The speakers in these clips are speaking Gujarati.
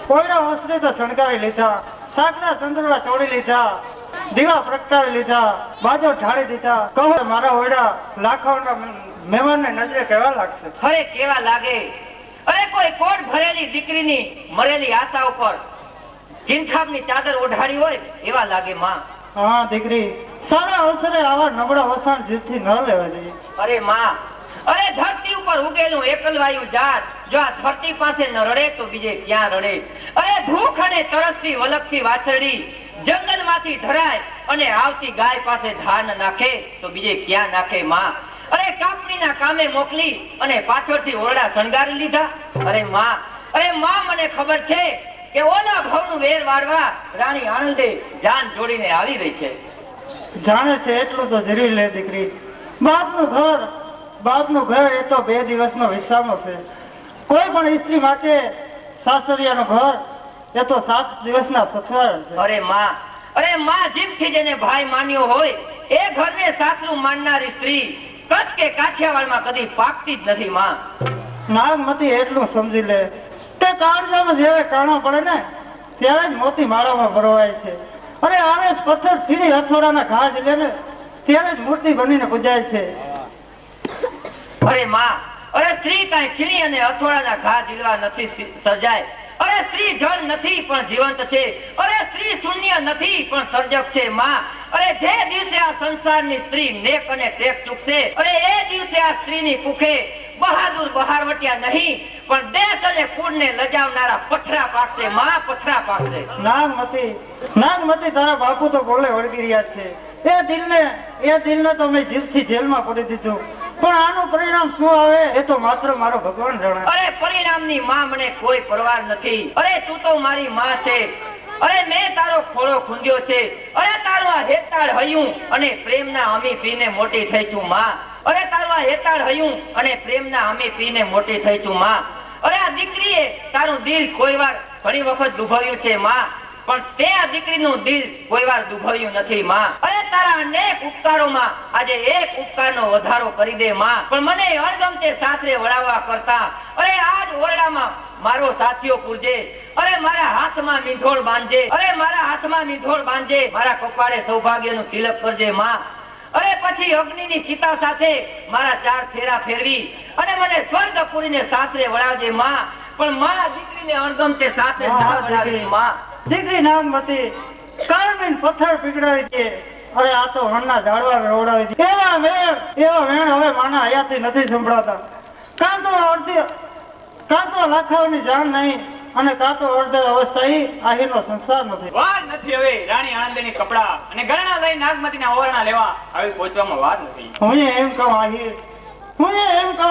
કોયડા ઓસરી તો શણગારી લીધા, સાકરા ચંદ્રડા ચોડી લીધા, દીવા પ્રગટાવી લીધા, બાજો ઢાળી દીધા. કહો મારા ઓયડા લાખોના મહેમાનને નજરે કેવા લાગશે? અરે કેવા લાગે? અરે કોઈ કોટ ભરેલી દીકરીની મરેલી આશા ઉપર કિનખાબની ચાદર ઓઢાડી હોય એવા લાગે માં. હા દીકરી, સારા અવસરે આવા નબળા વસાણ જીતથી ન લેવા જોઈએ. અરે માં, અરે ધરતી ઉપર ઉગેલું એકલવાયું ઝાડ જો આ ધરતી પાસે ન રડે તો બીજે ક્યાં રડે? અરે ભૂખ અને તરસથી વલખથી વાછરડી જંગલમાંથી ધરાય અને આવતી ગાય પાસે ધાન નાખે તો બીજે ક્યાં નાખે માં? અરે કાપણીના કામે મોકલી અને પાછળથી ઓરડા શણગારી લીધા. અરે માં, મને ખબર છે કે ઓલા ભવનું વેર વાળવા રાણી આનંદે જાન જોડીને આવી રહી છે. જાણે છે એટલું તો જરી લે દીકરી. બાપનું ઘર એ તો 2 દિવસનો વિશ્રામો છે. કોઈ પણ સ્ત્રી માટે સાસરિયાનું ઘર એ તો 7 દિવસના સથવારા છે. અરે માં જીભથી જેને ભાઈ માન્યો હોય એ ઘરને સાસરું માનનારી સ્ત્રી કચ્છ કે કાઠિયાવાડમાં કદી પાકતી જ નથી માં. નાગમતી એટલું સમજી લે કે કાળજામાં જ્યારે કાણો પડે ને ત્યારે જ મોતી માળામાં ભરવાય છે. અરે આવે જ પથ્થર છીણી હથોડાના ઘા લે ને ત્યારે જ મૂર્તિ બનીને પૂજાય છે. અરે માં, સ્ત્રી કાંઈ છીણી અને હથોડાના ઘા ઝીલવા નથી સર્જાય. સ્ત્રી જળ નથી પણ જીવંત છે. સ્ત્રી શૂન્ય નથી પણ સર્જક છે માં. જે દિવસે આ સંસારની સ્ત્રી નેક અને ટેક ચૂકશે એ દિવસે આ સ્ત્રીની કુખે બહાદુર બહારવટિયા નહીં પણ દેશ અને કુળને લજાવનારા પથરા પાકશે માં, પથરા પાકશે. નાગમતી તારા બાપુ તો બોલે વળગી રહ્યા છે. એ દિલને તો મેં જીભથી જેલમાં પડી દીધું, પણ આનું પરિણામ શું આવે એ તો માત્ર મારો ભગવાન જાણે. પરિણામની માં મને કોઈ પરવાર નથી. તું તો મારી માં છે. મેં તારો ખોળો ખૂંદ્યો છે. તારું આ હેતાળ હૈયું અને પ્રેમના અમી પીને મોટી થઈ છું માં. તારું આ હેતાળ હૈયું અને પ્રેમના અમી પીને મોટી થઈ છું માં. આ દીકરીએ તારું દિલ કોઈ વાર ઘણી વખત દુભાવ્યું છે માં, પણ તે આ દીકરીનું દિલ કોઈ વાર દુભાવ્યું નથી માં. તારા અનેક ઉપકારોમાં આજે એક ઉપકારનો વધારો કરી દે માં. પણ મને અણગમતે સાસરે વળાવવા કરતા આજ ઓરડામાં મારો સાથીઓ પૂરજે. મારા હાથમાં મીંધોળ બાંધજે. મારા કપાળે સૌભાગ્યનું તિલક કરજે માં. પછી અગ્નિની ચિતા સાથે મારા 4 ફેરા ફેરવી અને મને સ્વર્ગપુરીને સાસરે વળાવજે માં. પણ માં દીકરીને અણગમતે સાસરે ના વળાવી માં. દીકરી નાગમતી કાળમીન પથ્થર પીગળાવી દે. આ તો હણના ઝાડવા રોવડાવી દે. એવા વેણ હવે માના હયાતી નથી સંભળાતા. કાં તો લાખાઓની જાણ નહીં અને કાં તો અર્ધ અવસ્થાઈ આહીનો સંસાર નથી. વાર નથી હવે રાણી આનંદની કપડા અને ગરણા લઈ નાગમતીના ઓરણા લેવા હવે પહોંચવામાં વાર નથી. હું એમ કહું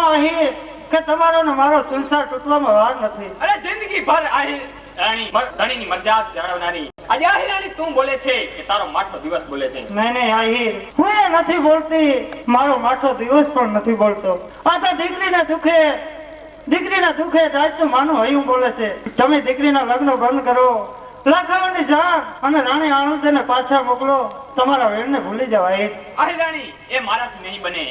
આહીર કે તમારો ને મારો સંસાર તૂટવામાં વાર નથી. જિંદગી ભર આહીર રાણી ધણીની મર્યાદા જાળવનારી આજે આહીર રાણી તું બોલે છે કે તારો માઠો દિવસ બોલે છે? નહીં આહીર, હું એ નથી બોલતી. મારો માઠો દિવસ પણ નથી બોલતો. આ તો દીકરીના દુખે રાજતું માનું હૈયું બોલે છે. તમે દીકરીના લગ્ન બંધ કરો, લાખાઓની જાણ અને રાણી આનંદને પાછા મોકલો. તમારા વેણને ભૂલી જાવ આહીર. આહીર રાણી એ મારાથી નહીં બને.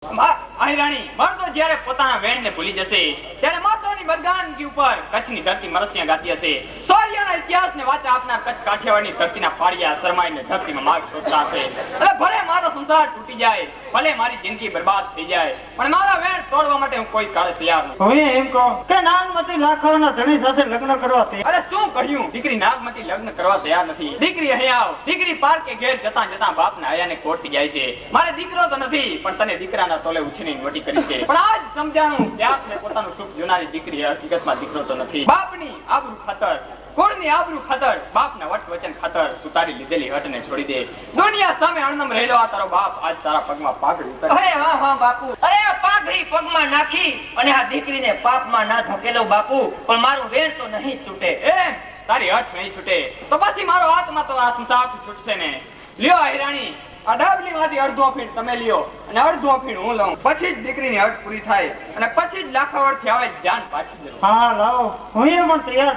આહીર રાણી મર્દો જ્યારે પોતાના વેણને ભૂલી જશે ત્યારે મર્દોની બદગાનગી ઉપર કચ્છની ધરતી મરસિયા ગાતી હશે. શૌર્યના ઇતિહાસને વાચા આપનાર કચ્છ કાઠિયાવાડની ધરતીના પાળિયા શરમાઈને ધરતીમાં માર્ગ શોધતા હશે. ભલે મારો સંસાર તૂટી જાય, ભલે મારી જિંદગી બરબાદ થઈ જાય, પણ મારા વેણ તોડવા માટે હું કોઈ કાળે તૈયાર નથી. હું એમ કહું કે નાગમતી લાખાઓના ધણી સાથે લગ્ન કરવા તૈયાર. શું કહ્યું? દીકરી નાગમતી લગ્ન કરવા તૈયાર નથી. દીકરી અહીંયા આવ. દીકરી પાર્કે ઘેર જતા બાપના હયાને કોટતી જાય છે. મારે દીકરો તો નથી પણ તને દીકરાના તોલે ઉછીની મોટી કરી છે. પણ આજ સમજાણું ત્યાગને પોતાનું સુખ જોનારી દીકરી હકીકતમાં દીકરો તો નથી. બાપની આબરૂ ખાતર, કુળની આબરૂ ખાતર, બાપના વટ વચન ખાતર તું તારી લીધેલી હટને છોડી દે. દુનિયા સામે અણનમ રહેલો આ તારો બાપ આજ તારા પગમાં પાઘડી ઉતારે. વાહ બાપુ. આ પાઘડી પગમાં નાખી અને આ દીકરીને પાપમાં ના ધકેલો બાપુ, પણ મારું વેણ તો નહીં છૂટે. એમ તારી હટ નહીં છૂટે તો પછી મારો આત્મા તો આ સંસારથી છૂટશે ને. લ્યો આહીર રાણી, આ ડાબલી માંથી અડધો ફીણ તમે લ્યો અને અડધો ફીણ હું લઉં. પછી જ દીકરીની હટ પૂરી થાય અને પછી જ લાખાવડથી આવે જાન પાછી જશે. હા લાવો, હું પણ તૈયાર.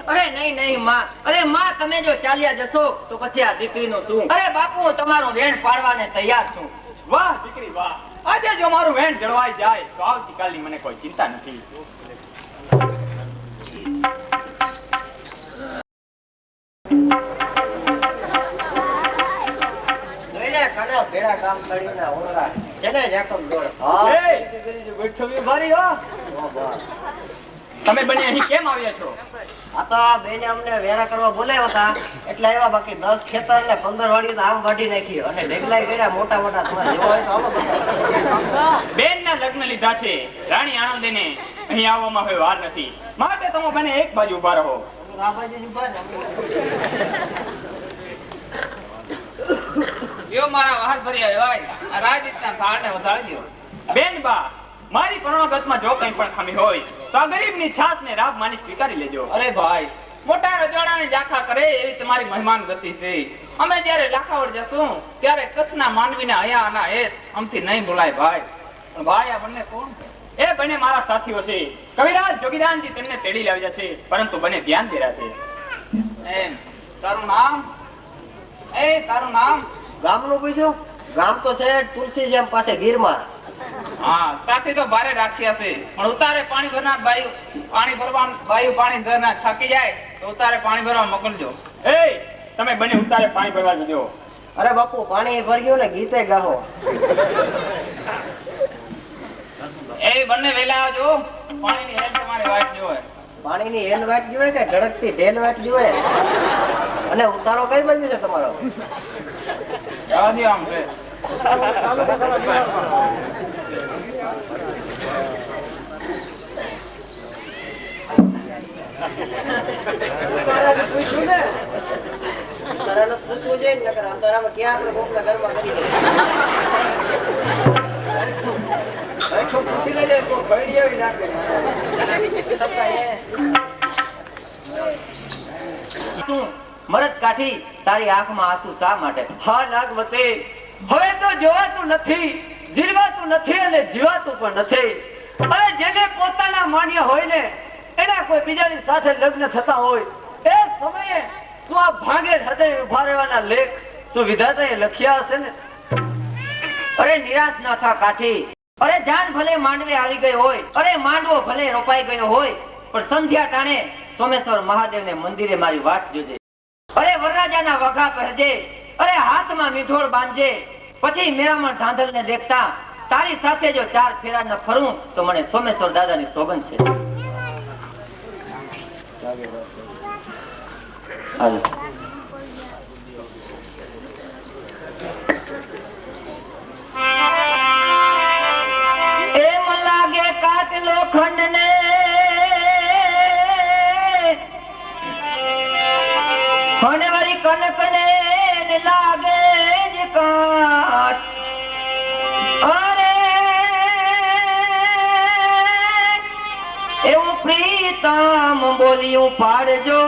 નહીં માં. માં તમે જો ચાલ્યા જશો તો પછી આ દીકરીનું શું? બાપુ હું તમારું વેણ પાડવાને તૈયાર છું. વાહ દીકરી વાહ. આજે જો મારું વેણ જળવાઈ જાય તો આવતીકાલની મને કોઈ ચિંતા નથી. રામ કડીના ઓળરા જેને જાકમ દોડ એ, તમે બંને અહીં કેમ આવ્યા છો? આ તો આ બેને અમને વેરા કરવા બોલાવ્યા હતા એટલે આવ્યા. બાકી 10 ખેતર ને 15 વાડી તો આમ વાઢી નાખી અને ઢેગલાઈ કર્યા મોટા મોટા. તમારે જેવો હોય તો આવો બધા. બેનના લગ્ન લીધા છે. રાણી આનંદીને અહીં આવવામાં હવે વાર નથી. માટે તમે બંને એક બાજુ ઊભા રહો. આ બાજુ જ ઊભા ને. યો મારા વાહન ભર્યા હોય આ રાજના ભાડને વધારી લ્યો. બેનબા, મારી પરણોગતમાં જો કંઈ પણ ખામી હોય તો આ ગરીબની છાસને રાબ માની સ્વીકારી લેજો. અરે ભાઈ, મોટા રજવાડાને જાખા કરે એવી તમારી મહેમાન ગતિ છે. અમે જ્યારે લાખાવડ જશું ત્યારે કચ્છના માનવીને હયા અને હેત આમથી નહીં બોલાય ભાઈ. પણ ભાઈ આ બંને કોણ? એ બંને મારા સાથીઓ છે. કવિરાજ જોગીદાનજી તેમને તેડી લાવ્યા છે, પરંતુ બંને ધ્યાન દે રહ્યા છે. એમ તારું નામ? એ તારું નામ? ગામનું પૂછ્યું? ગામ તો છે તુલસી જેમ પાસે ગીરમાં. હા, સાથી તો ભારે રાખ્યા છે. પણ ઉતારે પાણી ભરનાર બાયું પાણી ભરનાર થાકી જાય તો ઉતારે પાણી ભરવા મોકલજો. એ, તમે બંને ઉતારે પાણી ભરવા જજો. અરે બાપુ પાણી ભર્યું ને ગીતે ગાહો. એ બંને વેલા આવજો. પાણીની હેલ તમારે વાટ જોવે. પાણીની હેલ વાટ જોવે કે ઢળકતી ઢેલ વાટ જોવે? અને ઉતારો કઈ બાજુ છે તમારો? જવા દો આમ છે. તારાને પૂછવું જોઈએ ને, નકર અંધારામાં ક્યાં આપણે કોકના ઘરમાં કરી દઈએ. શું મરદ કાઠી, તારી આંખમાં આંસુ શા માટે? હા નાગવતી, હવે તો જોવાતું નથી, જીરવાતું નથી અને જીવાતું પણ નથી. અને જેને પોતાના માન્ય હોય ને એના કોઈ બીજાની સાથે લગ્ન થતા હોય એ સમયે શું આ ભાંગે હૃદય ઉભા રહેવાના લેખ શું વિધાતાએ લખ્યા હશે ને? અરે નિરાશ ન થા કાઠી. અરે જાન ભલે માંડવે આવી ગઈ હોય, અરે માંડવો ભલે રોપાઈ ગયો હોય, પણ સંધ્યા ટાણે સોમેશ્વર મહાદેવને મંદિરે મારી વાટ જોજે. અરે વરરાજાના વઘા કરજે, અરે હાથમાં મીઠોળ બાંધજે. પછી મેરામણ ધાંધલને દેખતા તારી સાથે જો 4 ફેરા ન ફરું તો મને સોમેશ્વર દાદાની સોગંદ છે. હાલો. એમ લાગે કાટ લોખંડને હણવારી કનકને લાગે જ કાટ. અરે એવું પ્રીતમ બોલ્યું પાડજો.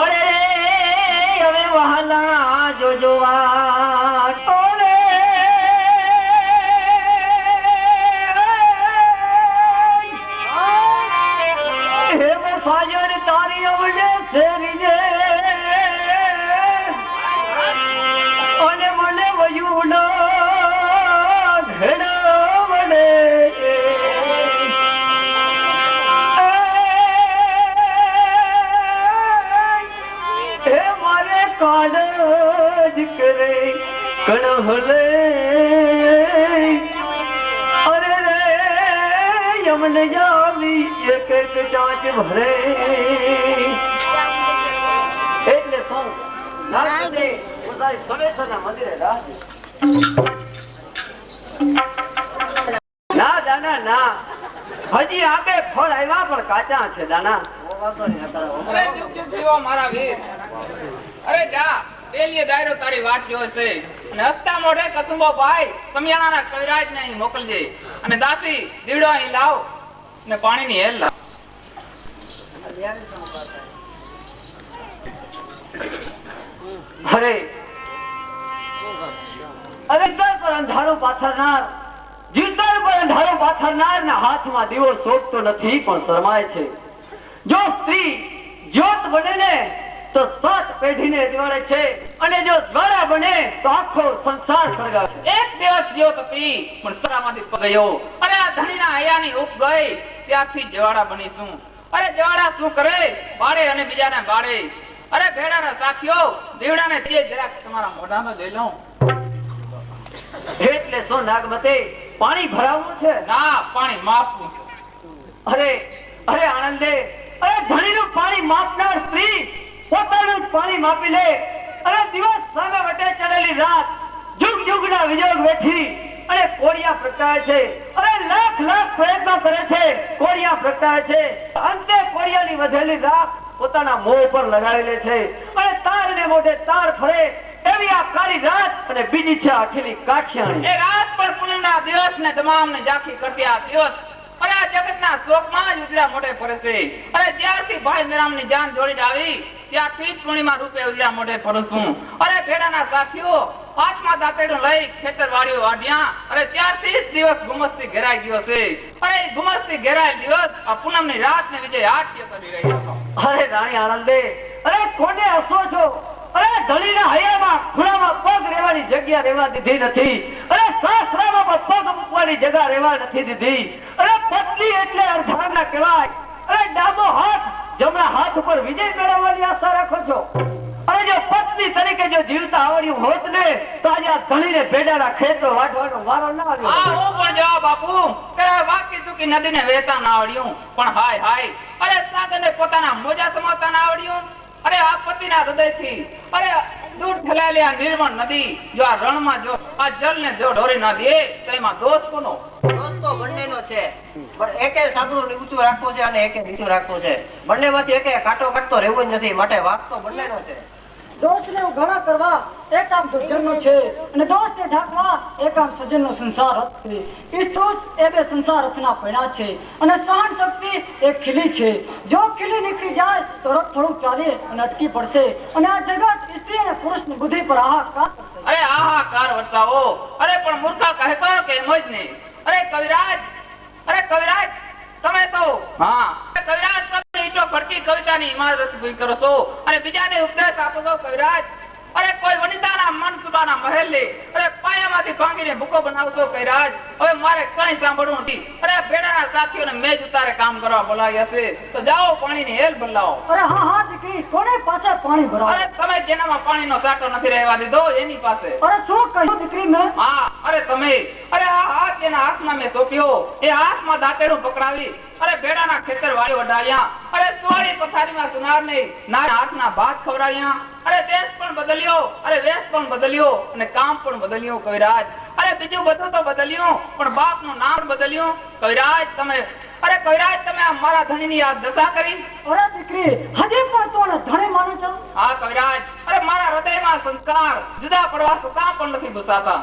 અરે હવે વહાલા જોજો વાટ. સાજર તારી અવડે શેરીને અને મને વયું ના ઘેડા મને હે મારે કાળજ કરે કણહલે. અરે રે યમને જાવી એક એક ચાંચ ભરે. એટલે શું નાગવતી, હું તારી સોમેશ્વરના મંદિરે રાહ જોઉં. ના દાના ના, હજી આંબે ફળ આવ્યા પણ કાચા છે દાના. બહુ વાંધો નહીં, અત્યારે અરે હમણાં ચૂપ ચૂપ જીવો મારા વીર. અરે જા, તેલીએ દાયરો તારી વાટ જોવે છે. અને હસતા મોઢે કસુંબો ભાઈ સમિયાણાના કવિરાજને અહીં મોકલજે. અને દાસી દીવડો અહીં લાવ ને પાણીની હેલ લાવ. અરે અવિતર પર અંધારું પાથરનાર, જીતર પર અંધારું પાથરનાર ના હાથમાં દીવો શોભતો નથી પણ શરમાય છે. જો સ્ત્રી જ્યોત બને ને તો 7 પેઢીને દિવાળે છે અને જો જ્વાળા બને તો આખો સંસાર સળગાવે છે. એક દિવસ જ્યોત હતી પણ સરામાંથી ગયો. અરે આ ધણીના હયાની ઉપ ગઈ ત્યારથી જવાડા બનીશું. અરે જવાડા શું કરે? બાળે અને બીજાને બાળે. અરે ભેડાના સાથીઓ દીવડાને તે જરાક તમારા મોઢામાં જોઈ લઉં. એટલે શું નાગમતી પાણી ભરાવવું છે? ના, પાણી માપવું છે. અરે અરે આનંદે, અરે ધણીનું પાણી માપનાર સ્ત્રી પોતાનું જ પાણી માપી લે. અરે દિવસ સામે વટે ચડેલી રાત જુગ જુગના વિજોગ વેઠી અને કોળિયા પ્રગટાવે છે. અરે લાખ લાખ પ્રયત્નો કરે છે, કોળિયા પ્રગટાવે છે. અંતે કોળિયાની વધેલી રાખ પોતાના મોં ઉપર લગાડી લે છે અને તારને મોઢે તાર ફરે એવી આ કાળી રાત અને બીજી છે આખેલી કાઠિયાણી. એ રાત પણ પૂનમના દિવસ ને તમામને ઝાંખી કરતી આ દિવસ. અરે આ જગતના શોકમાં જ ઉજળા મોઢે ફરે છે. અરે જ્યારથી ભાઈ મેરામની જાન જોડીને આવી ત્યારથી જ પૂર્ણિમા રૂપે ઉજળા મોઢે ફરું છું. અરે ભેડાના સાથીઓ હાથમાં દાંતરડું લઈ ખેતરવાડીઓ વાઢ્યા. અરે ત્યારથી જ દિવસ ગુમસથી ઘેરાઈ ગયો છે. અરે એ ગુમસથી ઘેરાયેલ દિવસ આ પૂનમની રાત ને વિજય હાથ્ય કરી રહ્યો હતો. અરે રાણી આનંદે, અરે કોને હસો છો? અરે ધણીના હૈયામાં ખૂણામાં પગ રહેવાની જગ્યા રહેવા દીધી નથી. અરે સાસરામાં પણ પગ મૂકવાની જગ્યા રહેવા નથી દીધી. અરે પત્ની એટલે અર્ધાંગના કહેવાય. અરે ડાબો હાથ જમણા હાથ ઉપર વિજય મેળવવાની આશા રાખો છો? અરે જો પત્ની તરીકે જો જીવતા આવડ્યું હોત ને તો આજે આ ધણીને ભેડાના ખેતરો વાઢવાનો વારો ના આવ્યો. હા, હું પણ જવાબ આપું કે વાકી ચૂકી નદીને વહેતા ના આવડ્યું, પણ હાય હાય અરે સાગરને પોતાના મોજા સમાવતા ના આવડ્યું. અરે આ પતિના હૃદયથી અરે દૂર ઠેલાયેલી આ નિર્મળ નદી જો આ રણમાં જો આ જલને જો ઢોરી ના દે તો એમાં દોષ કોનો? દોષ તો બંનેનો છે, પણ એકે સાબડું ઊંચું રાખવું છે અને એકે નીચું રાખવું છે. બંનેમાંથી એકે કાંટો કાઢતો રહેવું જ નથી, માટે વાંક તો બંનેનો છે. દોષને ઉઘાડા કરવા એ કામ દુર્જનનો છે અને દોષને ઢાંકવા એ કામ સજ્જનનો સંસાર હથ છે. ઈષ્ટોષ એ બે સંસાર હથના પૈડા છે અને સહન શક્તિ એ ખીલી છે. જો ખીલી નીકળી જાય તો રથ થોડુંક ચાલે અને અટકી પડશે અને આ જગત સ્ત્રી અને પુરુષની બુદ્ધિ પર હાહાકાર કરશે. અરે હાહાકાર વરસાવો. અરે પણ મૂર્ખા કહેતો કે એમ જ નહીં. અરે કવિરાજ તમે તો હા કવિરાજ તમે ઈટો ફરતી કવિતાની ઇમારત ઉભી કરો છો અને બીજાને ઉપદેશ આપો છો. કવિરાજ અરે કોઈ વનિતાના મન સુબાના મહેલને અરે પાયામાંથી ભાંગીને ભૂકો બનાવતો. કવિરાજ હવે મારે કઈ સાંભળવું નથી. અરે ભેડાના સાથીઓને મેજ ઉતારે કામ કરવા બોલાવ્યા છે તો જાઓ પાણીની હેલ બદલાવો. અરે હા હા દીકરી, કોને પાછા પાણી ભરાવે? અરે તમે જેનામાં પાણીનો સાટો નથી રહેવા દીધો એની પાસે. અરે શું કહ્યું દીકરી મેં? હા અરે તમે અરે આ હાથ એના હાથમાં મેં સોંપ્યો. એ હાથમાં દાંતેડું પકડાવી અરે ભેડાના ખેતર વાળી વડાવ્યા. અરે સુવાળી પથારીમાં સુનાર ને ના હાથના ભાત ખવડાવ્યા. અરે દેશ પણ બદલ્યો, અરે વેશ પણ બદલ્યો અને કામ પણ બદલ્યું. કવિરાજ અરે બીજું બધું તો બદલ્યું પણ બાપનું નામ બદલ્યું. કવિરાજ તમે આ મારા ધણીની આ દશા કરી. અરે દીકરી, હજી પણ તું એને ધણી માને છો? હા કવિરાજ અરે મારા હૃદયમાં સંસ્કાર જુદા પડવા છતાં પણ નથી ઘુસાતા.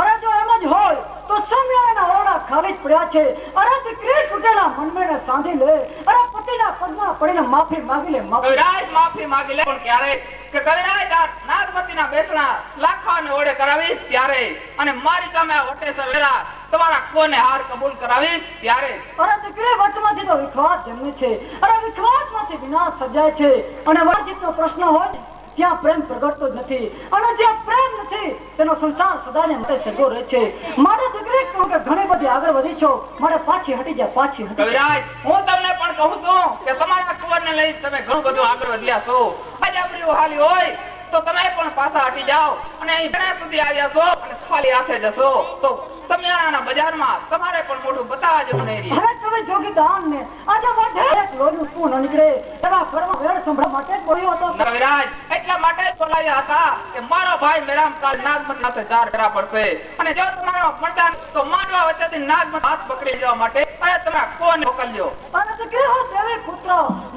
અરે જો એમ જ હોય તો સમયાના ઓરડા ખાલી જ પડ્યા છે. અરે દીકરી, તૂટેલા મનમેને સાંધી લે. અરે પતિના પગમાં પડીને માફી માંગી લે. કવિરાજ માફી માંગી લે પણ ક્યારે? કે કવિરાજ આ નાગમતીના બેસણા લાખાને ઓળે કરાવીશ ત્યારે અને મારી સામે આ વટેસર વેરા તમારા કોને હાર કબૂલ કરાવીશ ત્યારે. અરે દીકરી, વટમાંથી તો વિખવાદ જન્મે છે. અરે વિખવાદમાંથી વિનાશ સર્જાય છે અને વાતચીતનો પ્રશ્ન હોય ને ત્યાં પ્રેમ પ્રગટતો જ નથી અને જ્યાં પ્રેમ નથી તેનો સંસાર સદાને માટે સગો રહે છે. મારે દીકરી કહું કે ઘણી બધી આગળ વધી છો, મારે પાછી હટી જા, પાછી હટી જા. કવિરાજ હું તમને પણ કહું છું કે તમારા કુંવરને લઈ તમે ઘણું બધું આગળ વધ્યા છો. આજે આપણી હાલી હોય તો તમે પણ પાછા હટી જાઓ અને અહીં ઘણા સુધી આવ્યા છો અને ખાલી હાથે જશો તો સમિયાણાના બજારમાં તમારે પણ મોઢું બતાવવા જેવું નહીં રહે. અરે તમે જોગી દાન ને આજે વાઢે એક લોહીનું સ્પૂન ન નીકળે એવા ઘરમાં વેર સંભળા માટે જ બોલ્યો હતો. કવિરાજ એટલા માટે જ બોલાવ્યા હતા કે મારો ભાઈ મેરામ કાલ નાગમતી સાથે ચાર ફેરા પડશે અને જો તમારો પડતા તો માંડવા વચ્ચેથી નાગમતી હાથ પકડી લેવા માટે અરે તમે કોને મોકલ્યો? અને દીકરી, હો દેવી પુત્ર,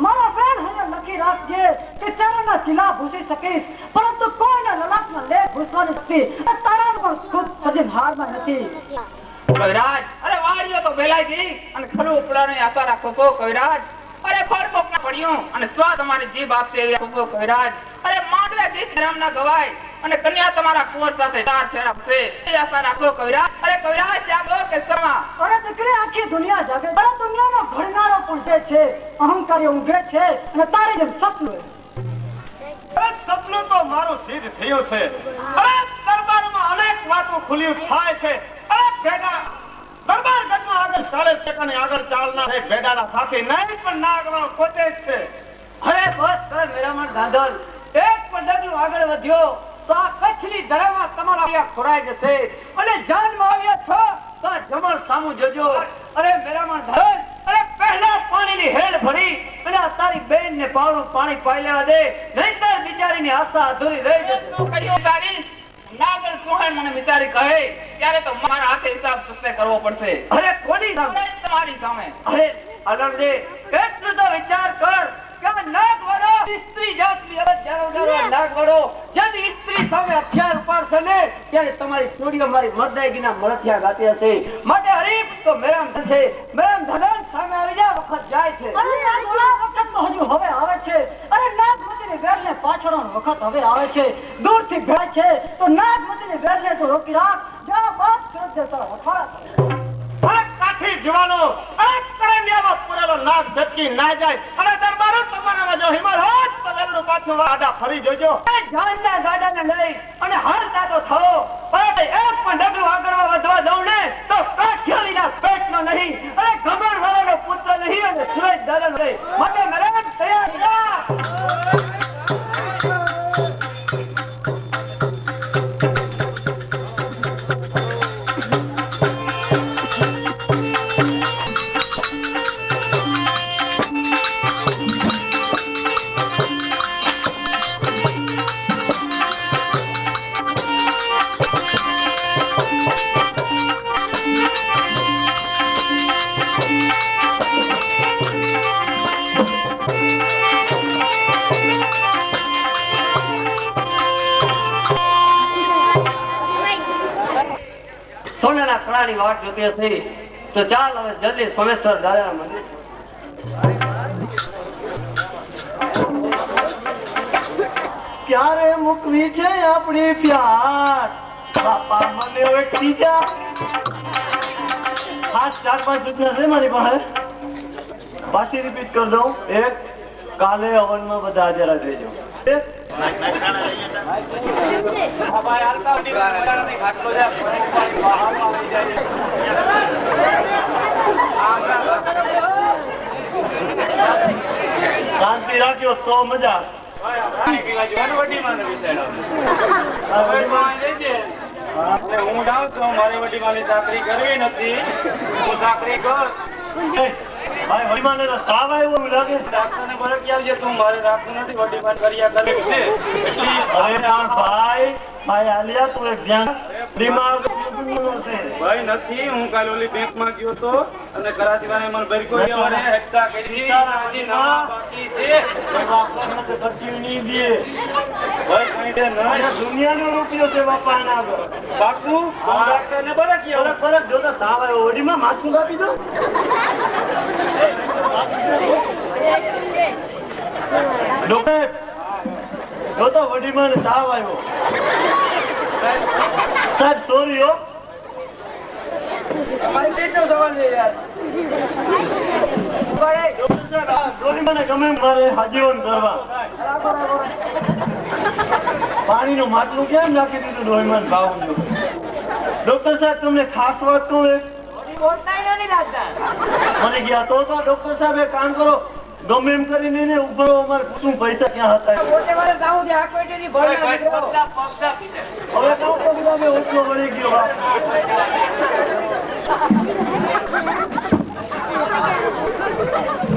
મારા બેન અહીંયા નક્કી રાખજે કે ચારણના ચીલા ભૂસી શકીશ પરંતુ કોઈના લલાટના લેખ ભૂસવાની શક્તિ તારા પણ ખુદ સજીન હારમાં નથી. કવિરાજ અરે વાડીઓ તો વેલાઈ ગઈ અને ખરું ઉપડાની આશા રાખો છો. કવિરાજ અરે ફળ કોકના પડ્યું અને સ્વાદ તમારી જીભ આપશે એવી આપો. કવિરાજ અરે માંડવે ગીત રામના ગવાય અને કન્યા તમારા કુંવર સાથે ચાર ફેરા પડશે એ આશા રાખો. કવિરાજ અરે કવિરાજ જાગો કે સમા. અરે દીકરી, આખી દુનિયા જાગે. અરે દુનિયાનો ઘડનારો પણ જે છે અહંકારી ઊંઘે છે અને તારી જેમ સપનું. સપનું તો મારું સિદ્ધ થયું છે. અરે દરબારમાં અનેક વાતો ખુલ્યું થાય છે. અરે ભેડા દરબાર ગઢમાં આગળ 40 સેકન્ડ આગળ ચાલનાર એક ભેડાના સાથી નહીં પણ નાગવાનો પોતે જ છે. અરે બસ કર મેરામણ ધાંધલ. એક પણ ડગલું આગળ વધ્યો તો આ કચ્છની ધરામાં તમારા અહીંયા ખોરાઈ જશે. અને જાનમાં આવ્યા છો તો આ જમણ સામું જોજો. અરે મેરામણ ધાંધલ, અરે પહેલા પાણીની હેલ ભરી અને આ તારી બેનને પાવડું પાણી પાઈ લેવા દે, નહીંતર બિચારીની આશા અધૂરી રહી જશે. શું કર્યું તારી? નાગર સોહણ મને વિચારી કહે ત્યારે તો મારા હાથે હિસાબ સસ્તે કરવો પડશે. અરે કોની સામે? અરે તમારી સામે. અરે અલરદે, એટલું તો વિચાર કર કે આ નાગવાળો સ્ત્રી જાતની અરજ જાળવનારો નાગવાળો જેની સ્ત્રી સામે હથિયાર ઉપાડશે ને ત્યારે તમારી સ્ટુડિયો મારી મરદાઈગીના મળથિયા ગાતી હશે. માટે હરીફ તો મેરામ થશે. મેરામ ધનન સામે આવી જા, વખત જાય છે. અરે નાગોળા, વખત તો હજુ હવે આવે છે. અરે નાગમતીની વેલને પાછળનો વખત હવે આવે છે. દૂરથી ભેળ છે તો નાગમતીની વેલને તો રોકી રાખ. જ્યાં બાપ શોધ દેતા હથવાડા. કાઠી જવાનો અરે કરમિયામાં પૂરેલો નાગ ઝટકી ના જાય અને દરબારો તમારામાં જો હિંમત હોત તો વેલનું પાછું આડા ફરી જોજો. જાનના ગાડાને લઈ અને હરતા તો થવો. અરે એક પણ ડગલું આગળ વધવા દઉં ને તો કાઠિયાણીના પેટનો નહીં, અરે ગમણવાળાનો પુત્ર નહીં અને સુરજ દાદાનો નહીં. માટે મેરામ તૈયાર જા. સોનાના ખડાની વાટ જોતી હશે તો ચાલ હવે જલ્દી સોમેશ્વર દાદાના મંદિર. ક્યારે મૂકવી છે આપણી પ્યાર? બાપા મને ઓળખી જા. ખાસ 4-5 રૂપિયા છે મારી પાસે. પાછી રિપીટ કરી દઉં. એક, કાલે હવનમાં બધા હાજર રહેજો. એક, શાંતિ રાખ્યો તો મજા. હું જાઉં છું, મારી વડી માની ચાકરી કરવી નથી. હું ચાકરી કર. ભાઈ વડીમાને તો તાવ આવ્યો એવું લાગે. ડાક્ટરને બરકી આવજે. તું મારે રાખવું નથી. વડી માન કર્યા કરવી છે એટલી. અરે પણ ભાઈ આલિયા તું એક ધ્યાન દિમાગ છે. ભાઈ નથી. હું કાલે ઓલી બેંકમાં ગયો તો અને કરાચી વાળાએ મને બરકો દેવાને હેડતા કરી. હજી નાણાં બાકી છે. ધરતી નહીં દે. ભાઈ કઈ છે નહીં. દુનિયાનો રૂપિયો છે બાપા એના આગળ. પાકું હું ડાક્ટરને બરકી આવું. ફરક જોતા તાવ આવ્યો વડીમાં માથું કાપી દો. ડોક્ટર જોતો વડીમાં તાવ આવ્યો. સાહેબ સોરી હો. વડીમાને ગમે એમ મારે હાજીવન કરવા. પાણીનું માટલું કેમ નાખી દીધું ડોહીમાં ભાવું જો. ડોક્ટર સાહેબ તમને ખાસ વાત કહું. મને ગયા તો ડોક્ટર સાહેબ એક કામ કરો, ગમે એમ કરીને ને ઉભો અમારે પૂછું પૈસા ક્યાં હતા. હવે કામ તો બધા મેં ઓછો વળી ગયો.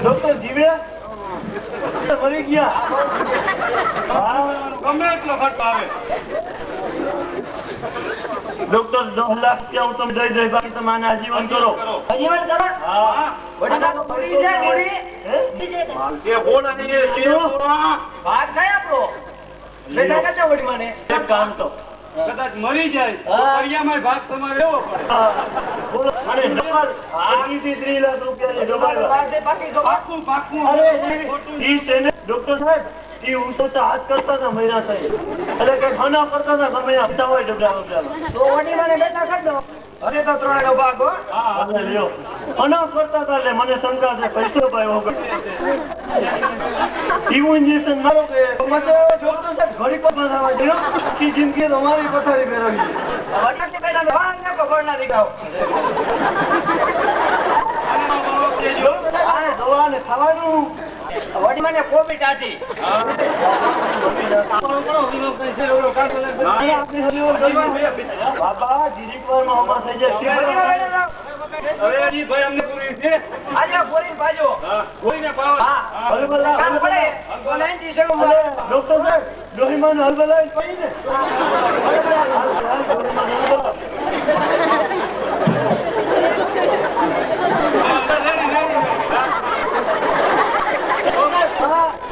ડોક્ટર જીવ્યા મરી ગયા. ગમે એટલો ખર્ચ આવે. ડોક્ટર 10 લાખ રૂપિયા હું તમને દઈ દઈ, બાકી તમે આને આજીવન કરો. હા. જે બોલ અને જે શીરો એક કામ તો કદાચ મરી જાય તો કરિયામાં ભાગ તમારે લેવો પડે. બોલો. અને ડબલ આગળથી 3 લાખ રૂપિયાની ડબલ. પાકું પાકું. અરે ઈ છે ને ડોક્ટર સાહેબ, ઈ ઊંચો તો હાથ કરતા હતા મહિના થઈ, એટલે કઈ ખાના કરતા હતા ગમે આપતા હોય ડબલા. અરે તો 3 નો ભાગ હો. હા લ્યો. ખાના કરતા હતા એટલે મને શંકા છે પૈસો ભાઈ વગર. એવું ઇન્જેક્શન મારો કે મને ડોક્ટર સાહેબ ઘડી પર બનાવવા દો. આખી જિંદગી તમારી પથારી ફેરવી. દવા ને ખાવાનું મને કોબી ટાટી બાબા જીરીકવારમાં ઉભા થઈ જાય હવે ઈ ભાઈ અમને પૂરી છે. આજે ગોરી બાજુ હા, ગોળીને પાવ. હા હલબલા કામ પડે બોલાઈજી શરૂ મળે ડોક્ટર સાહેબ લોહીમાં હલબલા પડી ને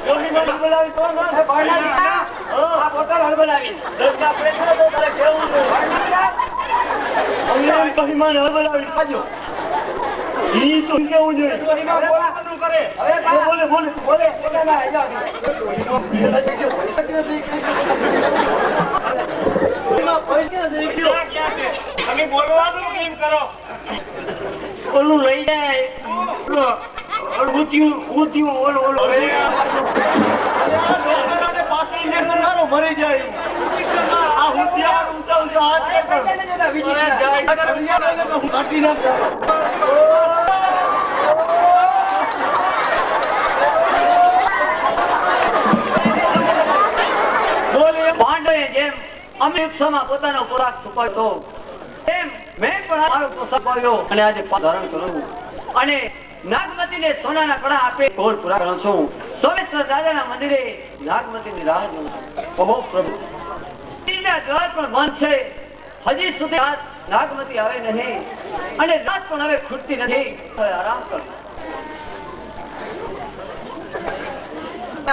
લોહીમાં હલબલાવી તો ના પાણી આ બોટલ હલબલાવી દર્દા પડે તો તારે કેવું છે અમને લોહીમાં હલબલાવી પાજો ઈ તો કેવું જોઈએ લોહીમાં બોલવાનું કરે. બોલે બોલે બોલે બોલે ના ક્યાં ક્યાં છે? તમે બોલવાનું કેમ કરો? ઓલું લઈ જાય મરી જાય આ હુંશિયાર ઊંચા ઊંચા હાથ કાઢી પાંડવે જેમ અમિક્ષમાં પોતાનો ખોરાક છુપાવ્યો એમ મેં પણ મારો પોશાક છુપાવ્યો અને આજે ધારણ કરું અને નાગમતીને સોનાના કડા આપે ગોળ પૂરા કરું છું. સોમેશ્વર દાદાના મંદિરે નાગમતીની રાહ જોઉં છું. ઓહો પ્રભુ મંદિરના દ્વાર પણ બંધ છે. હજી સુધી નાગમતી આવે નહીં અને રાત પણ હવે ખૂટતી નથી. હવે આરામ કરો.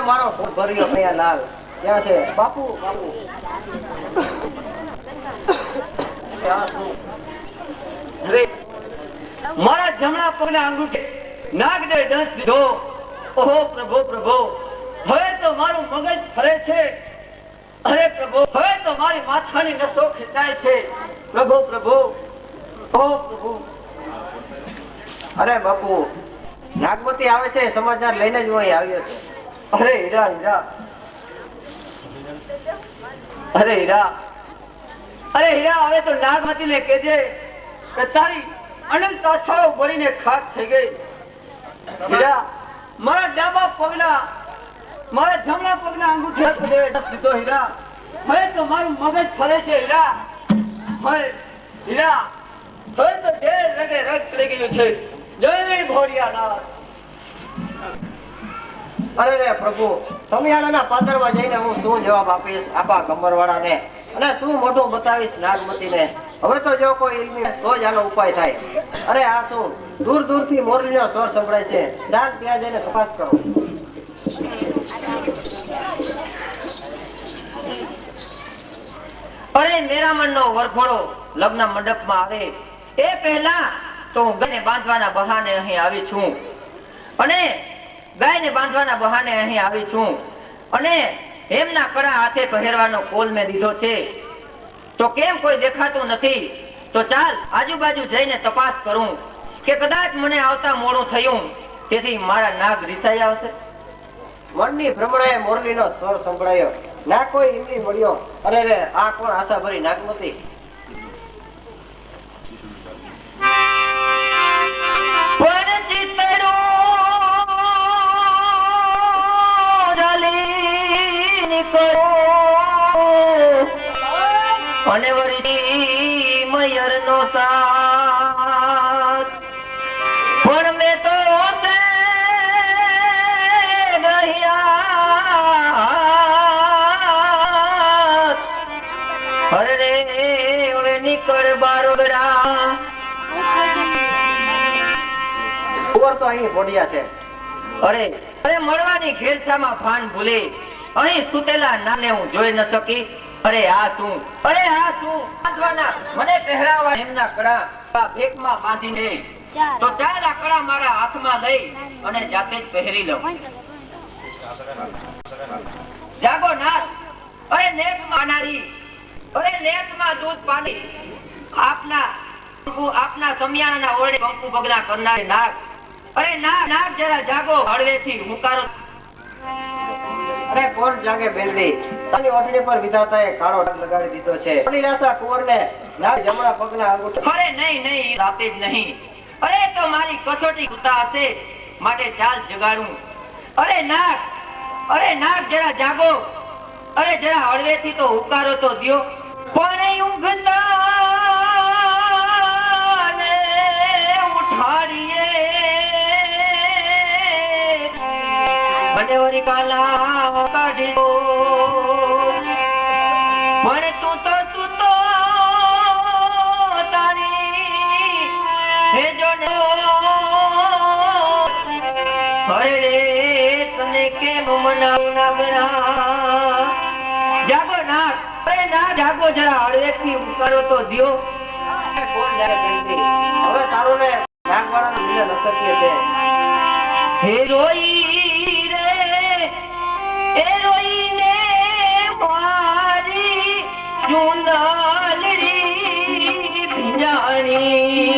મારો ભર્યો ભૈયા લાલ ક્યાં છે બાપુ બાપુ અરે મારા જમણા પગના અંગૂઠે નાગને ડંસ દીધો. ઓહો પ્રભુ પ્રભુ હવે તો મારું મગજ ફરે છે. અરે પ્રભુ હવે તો મારી માથાની નસો ખેંચાય છે. પ્રભુ પ્રભુ ઓહો પ્રભુ. અરે બાપુ નાગમતી આવે છે સમાચાર લઈને જ હું અહીં આવ્યો છું. અરે હીરા હીરા અરે હીરા અરે હીરા હવે તો નાગમતીને કહેજે કે તારી અનંત આશાઓ બળીને ખાક થઈ ગઈ. હીરા મારા ડાબા પગલા મારા જમણા પગના અંગૂઠે હાથ દેવે ડસ દીધો. હીરા હવે તો મારું મગજ ફરે છે. હીરા હવે હીરા હવે તો ઢેર રગે રગ ચડી ગયું છે. જય ભોળિયાનાથ. અરે રે પ્રભુ સમિયાણાના પાદરમાં જઈને હું શું જવાબ આપીશ આપા કમરવાળાને અને શું મોઢું બતાવીશ નાગમતીને. હવે તો જો કોઈ ઇલ્મી તો જ આનો ઉપાય થાય. અરે આ શું દૂર દૂરથી મોરલીનો સ્વર સંભળાય છે. ચાલ ત્યાં જઈને તપાસ કરો. અરે મેરામણનો વરઘોડો લગ્ન મંડપમાં આવે એ પહેલા તો હું ગાયને બાંધવાના બહાને અહીં આવી છું અને ગાયને બાંધવાના બહાને અહીં આવી છું અને એમના કડા હાથે પહેરવાનો કોલ મેં દીધો છે. તો કેમ કોઈ દેખાતું નથી? તો ચાલ આજુબાજુ જઈને તપાસ કરું કે કદાચ મને આવતા મોડું થયું તેથી મારા નાગ રિસાઈ આવશે. મનની ભ્રમણાએ મોરલીનો સ્વર સંભળાયો. ના કોઈ ઇમલી મળ્યો. અરે રે આ કોણ આશા ભરી નાગમતી? પણ ચિતડો જલી નીકળો અને વળી મયરનો સાથ પણ મેં તો અરે રે હવે નીકળ બારોગડા. કુંવર તો અહીં પોઢિયા છે. અરે અરે મળવાની ઘેલછામાં ભાન ભૂલે અહીં સુતેલા નાને હું જોઈ ન શકી. અરે આ શું બાંધવાના મને પહેરાવા એમના કડા આ ભેકમાં બાંધીને તો ચાલ આ કડા મારા હાથમાં લઈ અને જાતે જ પહેરી લઉં. જાગો નાથ. અરે નેકમાં નારી અરે નેકમાં દૂધ પાણી આપના સમિયાણાના ઓરડે કંકુ પગલા કરનાર નાગ. અરે નાગ જરા જાગો. હળવેથી હુંકારો. અરે કોણ જાગે બેનડી? તારી ઓઠડી પર વિધાતાએ કાળો ડાઘ લગાડી દીધો છે. નિરાશા કુંવરને નાગ જમણા પગના અંગૂઠે. અરે નહીં રાતે જ નહીં. અરે તો મારી કસોટી કુતા હશે માટે ચાલ જગાડું. અરે નાક જરા જાગો. અરે જરા હળવેથી તો હુકારો તો દ્યો. પણ ઊંઘતાને ઉઠાડીએ મને વળી કાલા કાઢ્યો. પણ તું તો તારી હેજો ને હરે તને કેમ મનાવું ના ગણા. જાગો નાક. અરે ના જાગો જરા હળવેથી ઉકારો તો દ્યો. કોણ જાય જલ્દી. હવે તારું ને નાગવાળાનું મિલન અશક્ય છે. હે રોઈ રે એ રોઈને મારી ચુંદલડી ભીંજાણી.